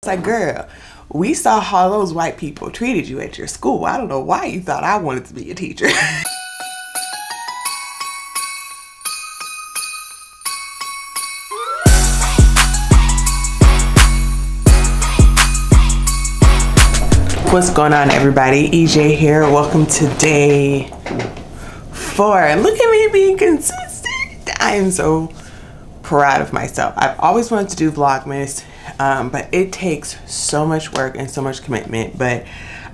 It's like, girl, we saw how those white people treated you at your school. I don't know why you thought I wanted to be a teacher. What's going on, everybody? EJ here. Welcome to day 4. Look at me being consistent. I am so proud of myself. I've always wanted to do VLOGMAS, but it takes so much work and so much commitment. But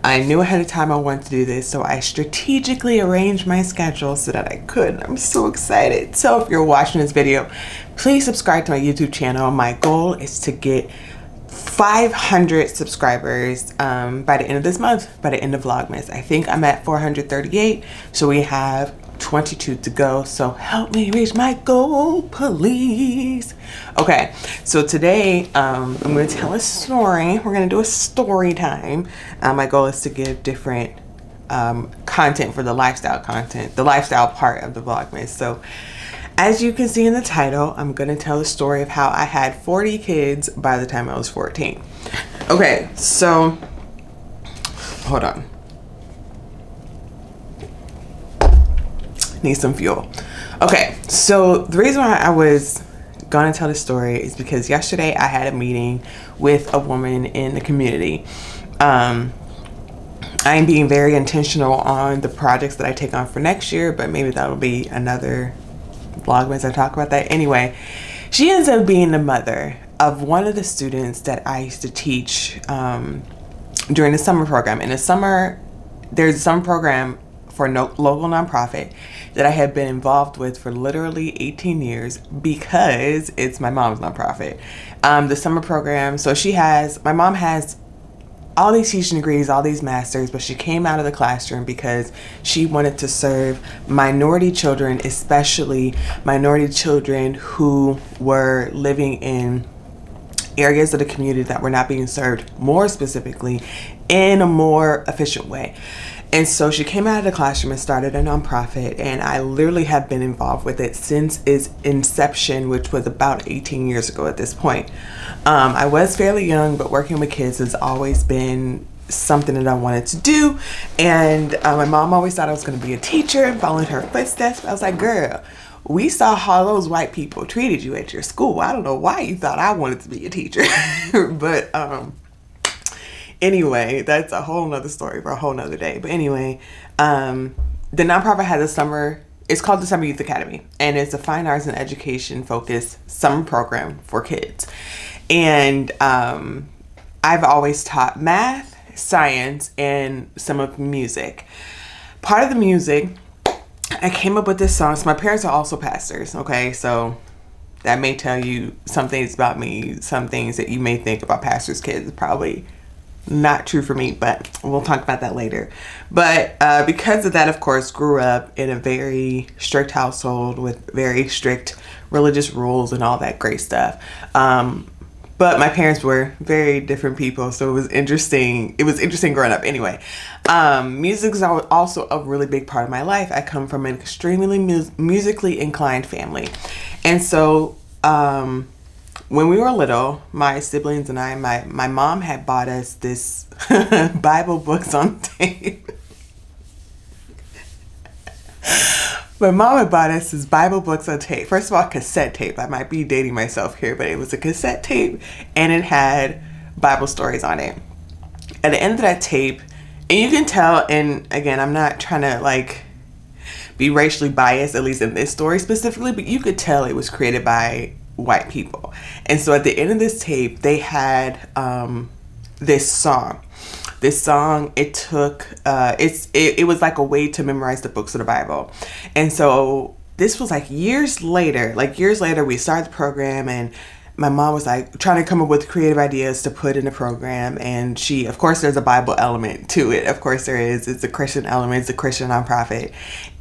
I knew ahead of time I wanted to do this, so I strategically arranged my schedule so that I could. I'm so excited. So if you're watching this video, please subscribe to my YouTube channel. My goal is to get 500 subscribers by the end of this month, by the end of VLOGMAS. I think I'm at 438, so we have 22 to go. So help me reach my goal, please. Okay, so today I'm going to tell a story. We're going to do a story time. My goal is to give different content for the lifestyle content, the lifestyle part of the VLOGMAS. So as you can see in the title, I'm going to tell the story of how I had 40 kids by the time I was 14. Okay, so hold on. Need some fuel. Okay, so the reason why I was going to tell this story is because yesterday I had a meeting with a woman in the community. I am being very intentional on the projects that I take on for next year, but maybe that'll be another VLOGMAS I talk about that. Anyway, she ends up being the mother of one of the students that I used to teach during the summer program. In the summer, there's a summer program for a local nonprofit that I have been involved with for literally 18 years because it's my mom's nonprofit. The summer program, so my mom has all these teaching degrees, all these masters, but she came out of the classroom because she wanted to serve minority children, especially minority children who were living in areas of the community that were not being served, more specifically, in a more efficient way. And so she came out of the classroom and started a nonprofit, and I literally have been involved with it since its inception, which was about 18 years ago at this point. I was fairly young, but working with kids has always been something that I wanted to do. And my mom always thought I was going to be a teacher and follow in her footsteps. I was like, girl, we saw how those white people treated you at your school. I don't know why you thought I wanted to be a teacher. But anyway, that's a whole nother story for a whole nother day. But anyway, the nonprofit has a summer, it's called the Summer Youth Academy, and it's a fine arts and education focused summer program for kids. And I've always taught math, science, and some of music. Part of the music, I came up with this song. So my parents are also pastors, okay? So that may tell you some things about me, some things that you may think about pastors' kids, probably not true for me, but we'll talk about that later. But because of that, of course, grew up in a very strict household with very strict religious rules and all that great stuff. But my parents were very different people, so it was interesting. It was interesting growing up. Anyway, music is also a really big part of my life. I come from an extremely musically inclined family, and so when we were little, my siblings and I, my mom had bought us this Bible books on tape. My mom had bought us this Bible books on tape. First of all, cassette tape. I might be dating myself here, but it was a cassette tape and it had Bible stories on it. At the end of that tape, and you can tell, and again, I'm not trying to like be racially biased, at least in this story specifically, but you could tell it was created by white people. And so at the end of this tape, they had this song. This song, it took, it was like a way to memorize the books of the Bible. And so this was like years later, we started the program, and my mom was like trying to come up with creative ideas to put in the program. And she, of course, there's a Bible element to it. Of course there is. It's a Christian element. It's a Christian nonprofit.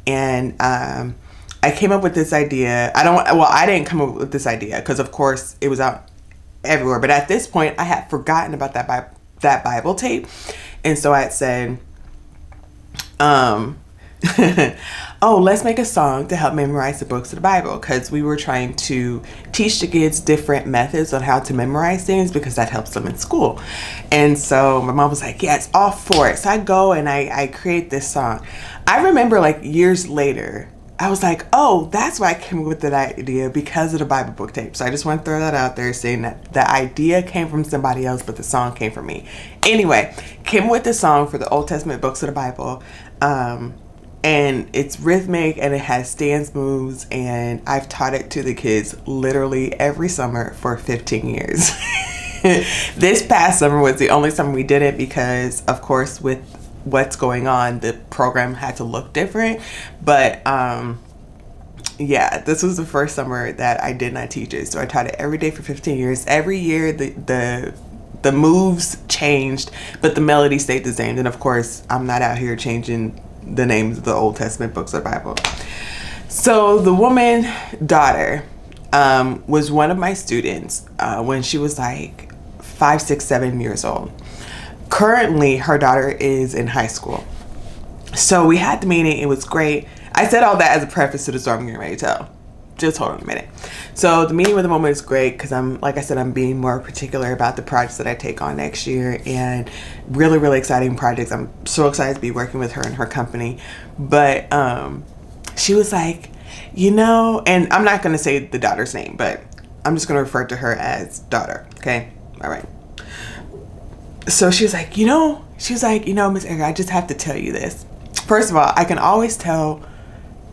And I came up with this idea. I didn't come up with this idea because of course it was out everywhere. But at this point I had forgotten about that Bible tape. And so I had said, oh, let's make a song to help memorize the books of the Bible, because we were trying to teach the kids different methods on how to memorize things because that helps them in school. And so my mom was like, yes, all for it. So I go and I create this song. I remember like years later, I was like, oh, that's why I came up with that idea, because of the Bible book tape. So I just want to throw that out there, saying that the idea came from somebody else, but the song came from me. Anyway, came with the song for the Old Testament books of the Bible. And it's rhythmic and it has dance moves, and I've taught it to the kids literally every summer for 15 years. This past summer was the only summer we did it because, of course, with what's going on, the program had to look different. But yeah, this was the first summer that I did not teach it. So I taught it every day for 15 years. Every year the moves changed, but the melody stayed the same. And of course, I'm not out here changing the names of the Old Testament books of the Bible. So the woman daughter was one of my students when she was like 5, 6, 7 years old. Currently, her daughter is in high school. So we had the meeting. It was great. I said all that as a preface to the story I'm getting ready to tell. Just hold on a minute. So the meeting with the woman is great because like I said, I'm being more particular about the projects that I take on next year, and really, really exciting projects. I'm so excited to be working with her and her company. But she was like, you know, and I'm not going to say the daughter's name, but I'm just going to refer to her as daughter. Okay. All right. So she was like, you know, Miss Erica, I just have to tell you this. First of all, I can always tell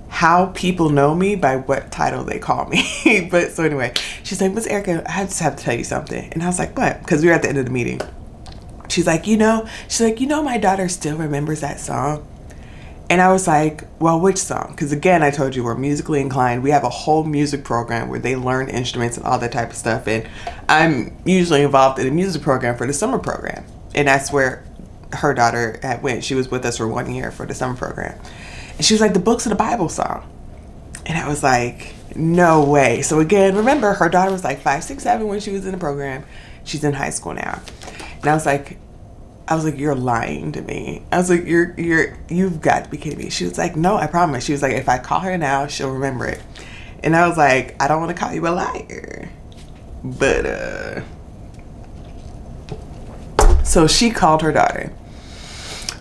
how people know me by what title they call me. But so anyway, she's like, Miss Erica, I just have to tell you something. And I was like, what? Because we were at the end of the meeting. She's like, my daughter still remembers that song. And I was like, well, which song? Because again, I told you we're musically inclined. We have a whole music program where they learn instruments and all that type of stuff. And I'm usually involved in a music program for the summer program. And that's where her daughter had went. She was with us for 1 year for the summer program. And she was like, the books of the Bible song. And I was like, no way. So again, remember, her daughter was like 5, 6, 7 when she was in the program. She's in high school now. And I was like, you're lying to me. I was like, you've got to be kidding me. She was like, no, I promise. She was like, if I call her now, she'll remember it. And I was like, I don't want to call you a liar. But, so she called her daughter.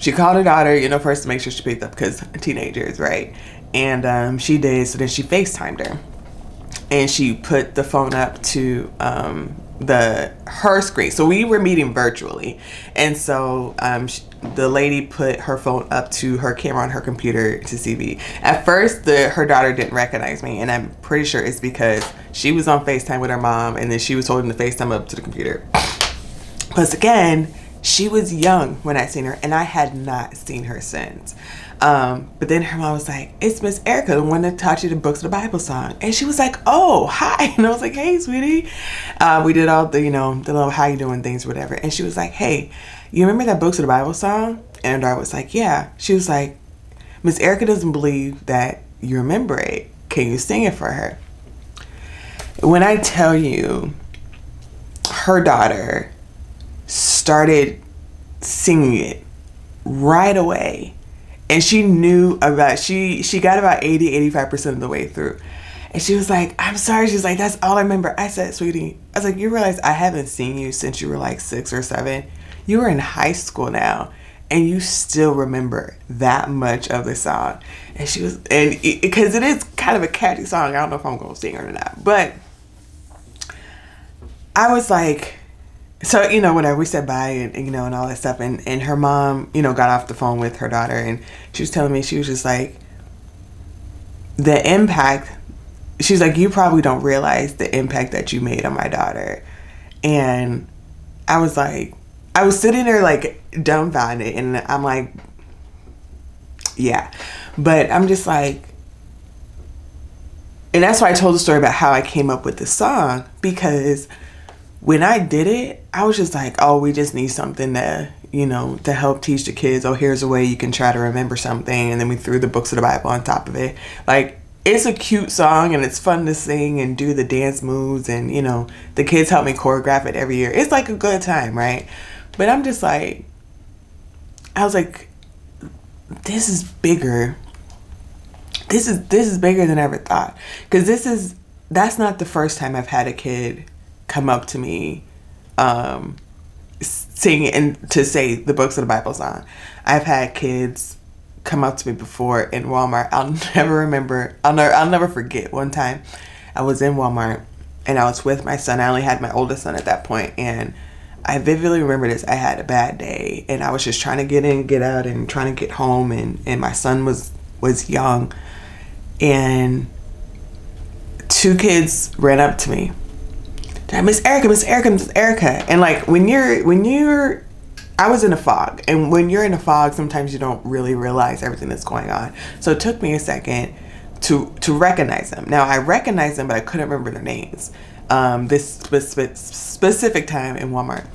First to make sure she picked up, because teenagers, right? And she did. So then she FaceTimed her, and she put the phone up to her screen. So we were meeting virtually, and so the lady put her phone up to her camera on her computer to see me. At first, her daughter didn't recognize me, and I'm pretty sure it's because she was on FaceTime with her mom, and then she was holding the FaceTime up to the computer. Plus, again, she was young when I seen her, and I had not seen her since. But then her mom was like, it's Miss Erica, the one that taught you the books of the Bible song. And she was like, oh, hi. And I was like, hey, sweetie. We did all the, the little how you doing things, whatever. And she was like, hey, you remember that books of the Bible song? And I was like, yeah. She was like, Miss Erica doesn't believe that you remember it. Can you sing it for her? When I tell you, her daughter started singing it right away. And she knew she got about 85% of the way through. And she was like, I'm sorry. She's like, that's all I remember. I said, sweetie, I was like, you realize I haven't seen you since you were like 6 or 7. You were in high school now, and you still remember that much of the song. And she was, and because it is kind of a catchy song. I don't know if I'm going to sing it or not, but I was like, so, whatever, we said bye and all that stuff. And her mom, got off the phone with her daughter, and she was telling me, she was just like, the impact, she's like, you probably don't realize the impact that you made on my daughter. And I was like, I was sitting there like dumbfounded, and I'm like, yeah. But I'm just like, and that's why I told the story about how I came up with the song, because when I did it, I was just like, oh, we just need something to, to help teach the kids. Oh, here's a way you can try to remember something. And then we threw the books of the Bible on top of it. Like, it's a cute song, and it's fun to sing and do the dance moves. And, the kids help me choreograph it every year. It's like a good time, right? But I'm just like, I was like, this is bigger this is bigger than I ever thought. Because that's not the first time I've had a kid come up to me sing and to say the books of the Bible song. I've had kids come up to me before in Walmart. I'll never forget one time I was in Walmart and I was with my son. I only had my oldest son at that point, and I vividly remember this. I had a bad day and I was just trying to get in, get out, and trying to get home, and my son was young, and two kids ran up to me. Miss Erica, Miss Erica, Miss Erica. And like I was in a fog, and when you're in a fog, sometimes you don't really realize everything that's going on. So it took me a second to recognize them. Now I recognized them, but I couldn't remember their names. This specific time in Walmart,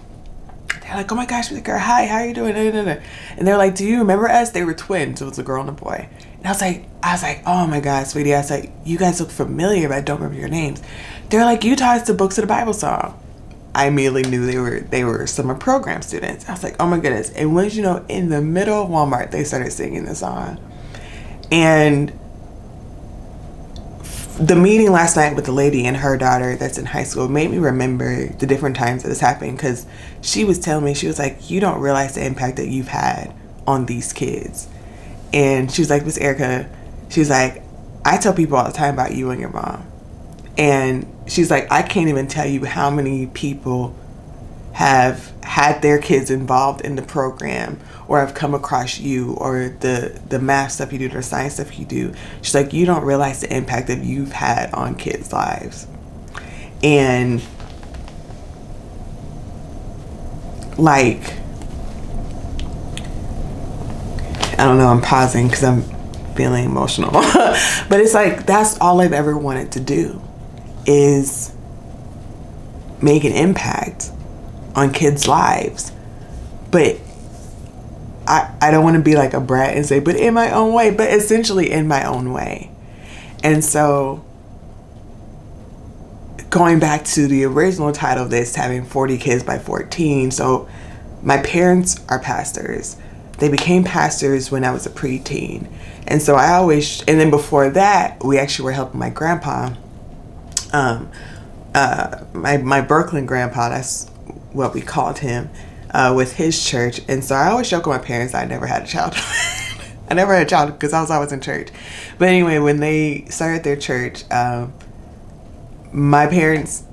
they're like, "Oh my gosh, Miss Girl, hi, how are you doing?" And they're like, "Do you remember us?" They were twins. It was a girl and a boy. And I was like, "Oh my God, sweetie." I was like, "You guys look familiar, but I don't remember your names." They're like, "You taught us the books of the Bible song." I immediately knew they were summer program students. I was like, "Oh my goodness." And once you know, in the middle of Walmart, they started singing the song. And the meeting last night with the lady and her daughter that's in high school made me remember the different times that this happened, because she was telling me, she was like, "You don't realize the impact that you've had on these kids." And she was like, "Miss Erica," she was like, "I tell people all the time about you and your mom." And she's like, "I can't even tell you how many people have had their kids involved in the program, or have come across you, or the math stuff you do, or science stuff you do." She's like, "You don't realize the impact that you've had on kids' lives." And like, I don't know, I'm pausing because I'm feeling emotional. But it's like, that's all I've ever wanted to do, is make an impact on kids' lives. But I don't want to be like a brat and say, but in my own way, but essentially in my own way. And so going back to the original title of this, having 40 kids by 14. So my parents are pastors. They became pastors when I was a preteen. And so and then before that, we actually were helping my grandpa, my Brooklyn grandpa, that's what we called him, with his church. And so I always joke with my parents, I never had a child. I never had a child because I was always in church. But anyway, when they started their church, my parents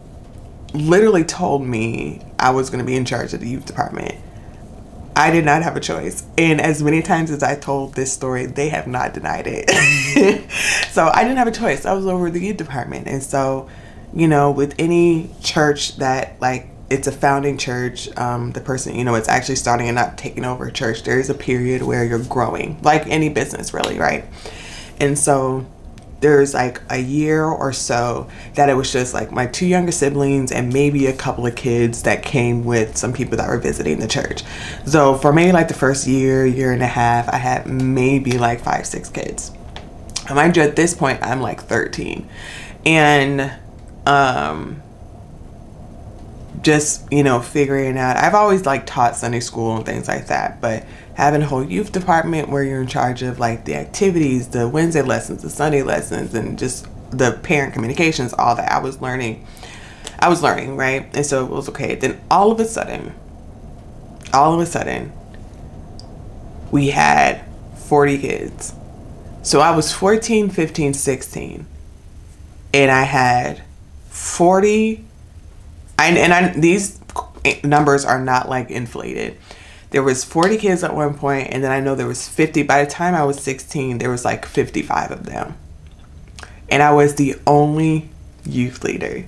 literally told me I was going to be in charge of the youth department. I did not have a choice. And as many times as I told this story, they have not denied it. So I didn't have a choice. I was over the youth department. And so, you know, with any church that, like, it's a founding church, the person, you know, it's actually starting and not taking over a church, there is a period where you're growing, like any business really, right? And so there's like a year or so that it was just like my two younger siblings and maybe a couple of kids that came with some people that were visiting the church. So for maybe like the first year and a half, I had maybe like 5-6 kids. And mind you, at this point, I'm like 13. And just, you know, figuring out, I've always like taught Sunday school and things like that, but having a whole youth department where you're in charge of like the activities, the Wednesday lessons, the Sunday lessons, and just the parent communications, all that I was learning, right? And so it was okay. Then all of a sudden, we had 40 kids. So I was 14, 15, 16, and I had 40. These numbers are not like inflated. There was 40 kids at one point, and then I know there was 50. By the time I was 16, there was like 55 of them. And I was the only youth leader.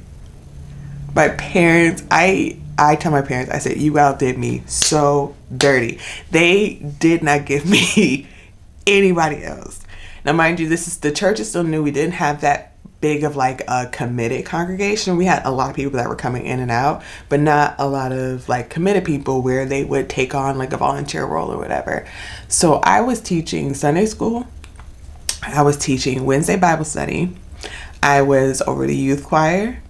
My parents, I tell my parents, I said, "You outdid me so dirty." They did not give me anybody else. Now, mind you, the church is still new. We didn't have that big of like a committed congregation. We had a lot of people that were coming in and out, but not a lot of like committed people where they would take on like a volunteer role or whatever. So I was teaching Sunday school. I was teaching Wednesday Bible study. I was over the youth choir.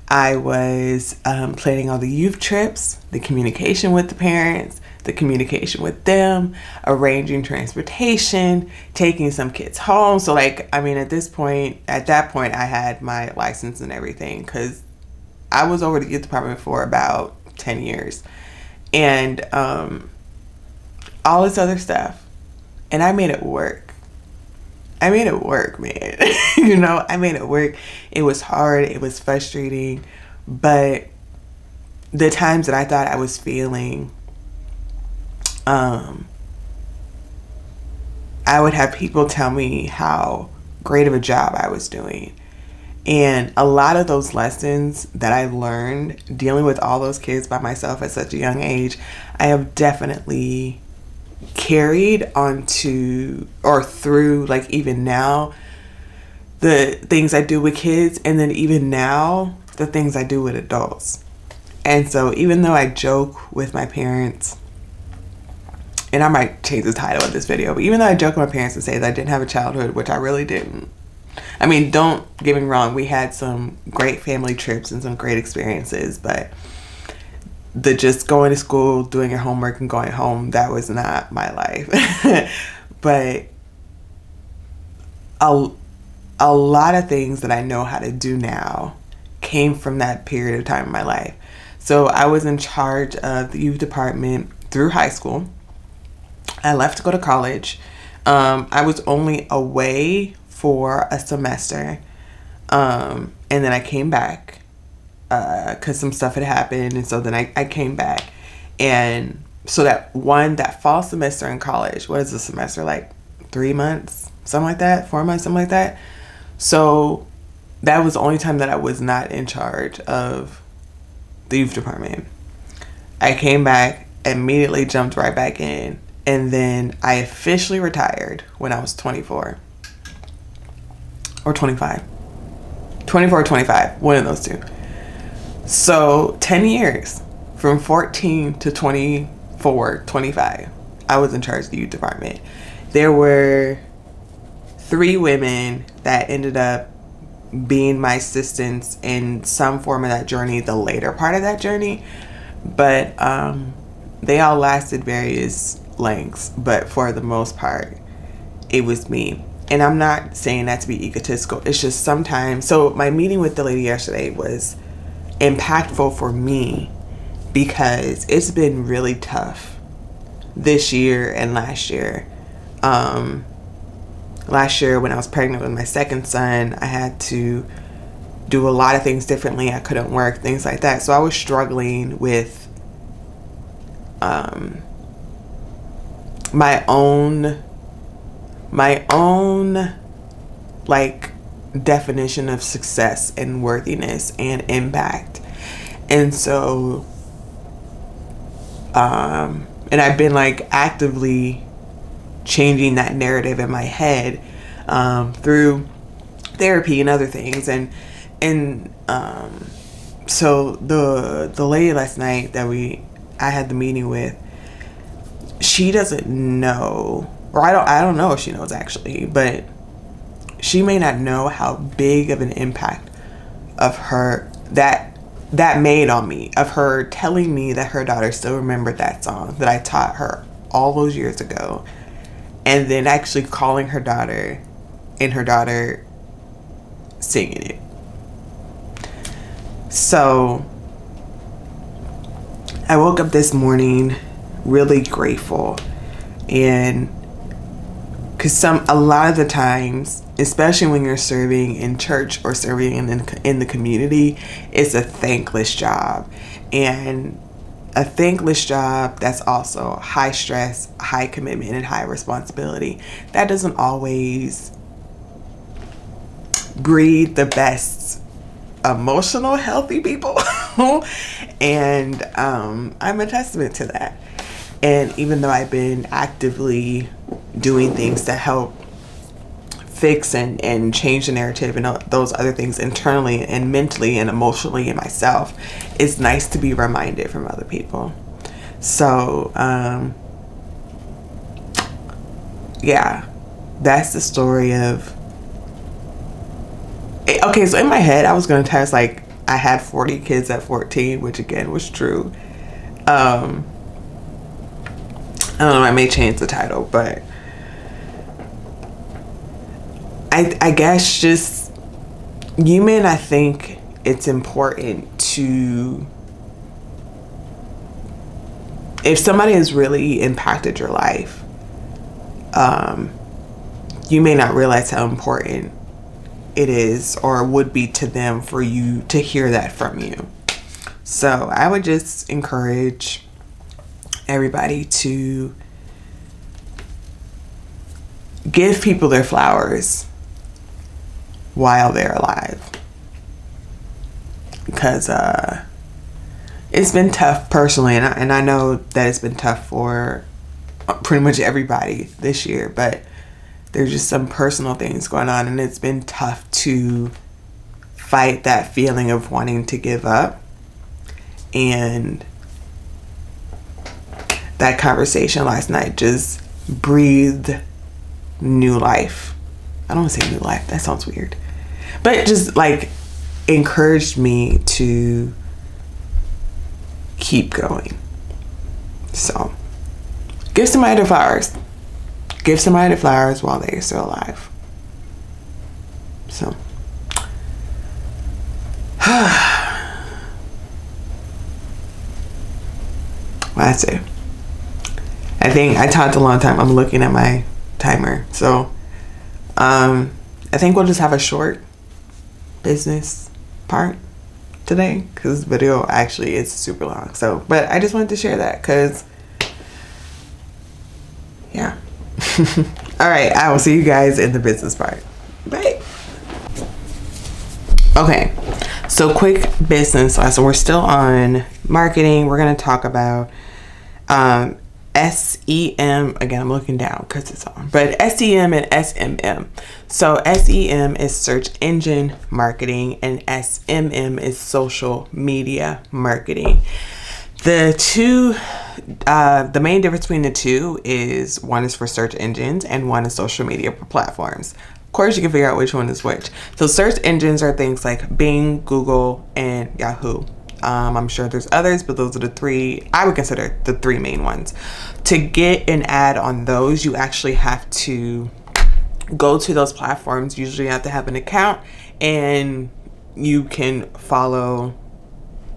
I was planning all the youth trips, the communication with the parents, the communication with them, arranging transportation, taking some kids home. So like, I mean, at that point, I had my license and everything, because I was over the youth department for about 10 years. And all this other stuff. And I made it work. I made it work, man. You know, I made it work. It was hard. It was frustrating. But the times that I thought I was failing, I would have people tell me how great of a job I was doing. And a lot of those lessons that I learned dealing with all those kids by myself at such a young age, I have definitely carried onto or through, like, even now, the things I do with kids, and then even now, the things I do with adults. And so even though I joke with my parents, and I might change the title of this video, but even though I joke with my parents and say that I didn't have a childhood, which I really didn't. I mean, don't get me wrong, we had some great family trips and some great experiences, but the just going to school, doing your homework, and going home, that was not my life. But a lot of things that I know how to do now came from that period of time in my life. So I was in charge of the youth department through high school. I left to go to college. I was only away for a semester, and then I came back because some stuff had happened, and so then I came back. And so that fall semester in college, what is a semester, like 3 months, something like that, 4 months, something like that. So that was the only time that I was not in charge of the youth department. I came back, immediately jumped right back in, and then I officially retired when I was 24 or 25. 24 or 25, one of those two. So 10 years, from 14 to 24, 25, I was in charge of the youth department. There were 3 women that ended up being my assistants in some form of that journey, the later part of that journey. But they all lasted various lengths, but for the most part, it was me. And I'm not saying that to be egotistical. It's just sometimes, so my meeting with the lady yesterday was impactful for me because it's been really tough this year and last year. Last year when I was pregnant with my second son, I had to do a lot of things differently. I couldn't work, things like that. So I was struggling with my own like definition of success and worthiness and impact. And so and I've been like actively changing that narrative in my head through therapy and other things. And so the lady last night that I had the meeting with, she doesn't know, or I don't know if she knows actually, but she may not know how big of an impact of her that made on me, of her telling me that her daughter still remembered that song that I taught her all those years ago, and then actually calling her daughter and her daughter singing it. So I woke up this morning really grateful, and because a lot of the times, especially when you're serving in church or serving in the community, it's a thankless job. And a thankless job that's also high stress, high commitment, and high responsibility. That doesn't always breed the best emotional, healthy people. And I'm a testament to that. And even though I've been actively doing things to help fix and change the narrative and those other things internally and mentally and emotionally in myself, it's nice to be reminded from other people. So yeah, that's the story of okay. So in my head I was gonna test, like, I had 40 kids at 14, which again was true. I don't know, I may change the title, but I guess just you may not think it's important to, if somebody has really impacted your life, you may not realize how important it is or would be to them for you to hear that from you. So I would just encourage everybody to give people their flowers while they're alive, because it's been tough personally, and I know that it's been tough for pretty much everybody this year, but there's just some personal things going on, and it's been tough to fight that feeling of wanting to give up. And that conversation last night just breathed new life. I don't want to say new life, that sounds weird, but just like encouraged me to keep going. So give somebody their flowers. Give somebody the flowers while they're still alive. So well, that's it. I think I talked a long time. I'm looking at my timer. So I think we'll just have a short business part today, because this video actually is super long. So, but I just wanted to share that because, yeah. All right, I will see you guys in the business part. Bye. Okay, so quick business lesson. We're still on marketing. We're going to talk about SEM. Again, I'm looking down because it's on, but SEM and SMM. So SEM is search engine marketing and SMM is social media marketing. The two, the main difference between the two is one is for search engines and one is social media platforms. Of course, you can figure out which one is which. So search engines are things like Bing, Google, and Yahoo. I'm sure there's others, but those are the three I would consider the three main ones. To get an ad on those, you actually have to go to those platforms. Usually you have to have an account, and you can follow,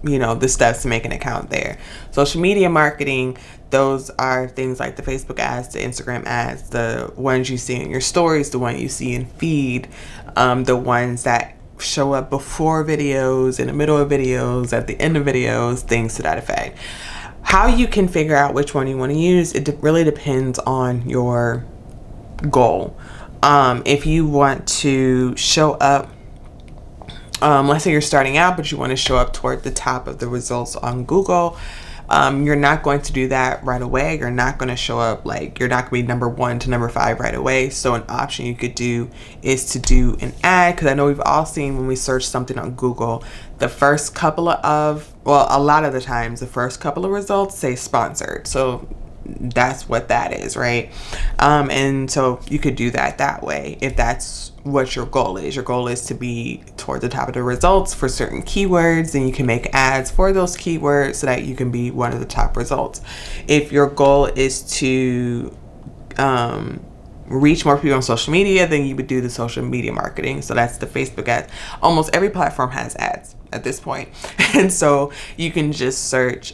you know, the steps to make an account there. Social media marketing, those are things like the Facebook ads, the Instagram ads, the ones you see in your stories, the one you see in feed, the ones that show up before videos, in the middle of videos, at the end of videos, things to that effect. How you can figure out which one you want to use, it really depends on your goal. If you want to show up, let's say you're starting out, but you want to show up toward the top of the results on Google, you're not going to do that right away. You're not going to show up, like, you're not going to be number 1 to number 5 right away. So an option you could do is to do an ad, because I know we've all seen when we search something on Google, the first couple of, well, a lot of the times the first couple of results say sponsored. So that's what that is, right? And so you could do that way if that's what your goal is. Your goal is to be toward the top of the results for certain keywords, and you can make ads for those keywords so that you can be one of the top results. If your goal is to reach more people on social media, then you would do the social media marketing. So that's the Facebook ads. Almost every platform has ads at this point. And so you can just search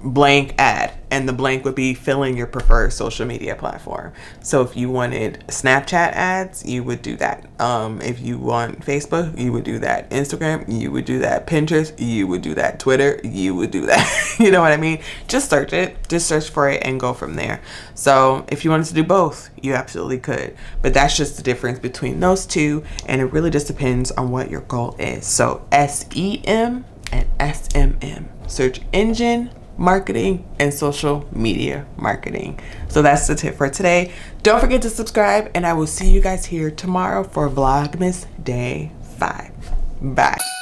blank ad, and the blank would be fill in your preferred social media platform. So if you wanted Snapchat ads, you would do that. If you want Facebook, you would do that. Instagram, you would do that. Pinterest, you would do that. Twitter, you would do that. You know what I mean? Just search it, just search for it and go from there. So if you wanted to do both, you absolutely could, but that's just the difference between those two, and it really just depends on what your goal is. So SEM and SMM, search engine marketing and social media marketing. So that's the tip for today. Don't forget to subscribe, and I will see you guys here tomorrow for Vlogmas Day 5. Bye.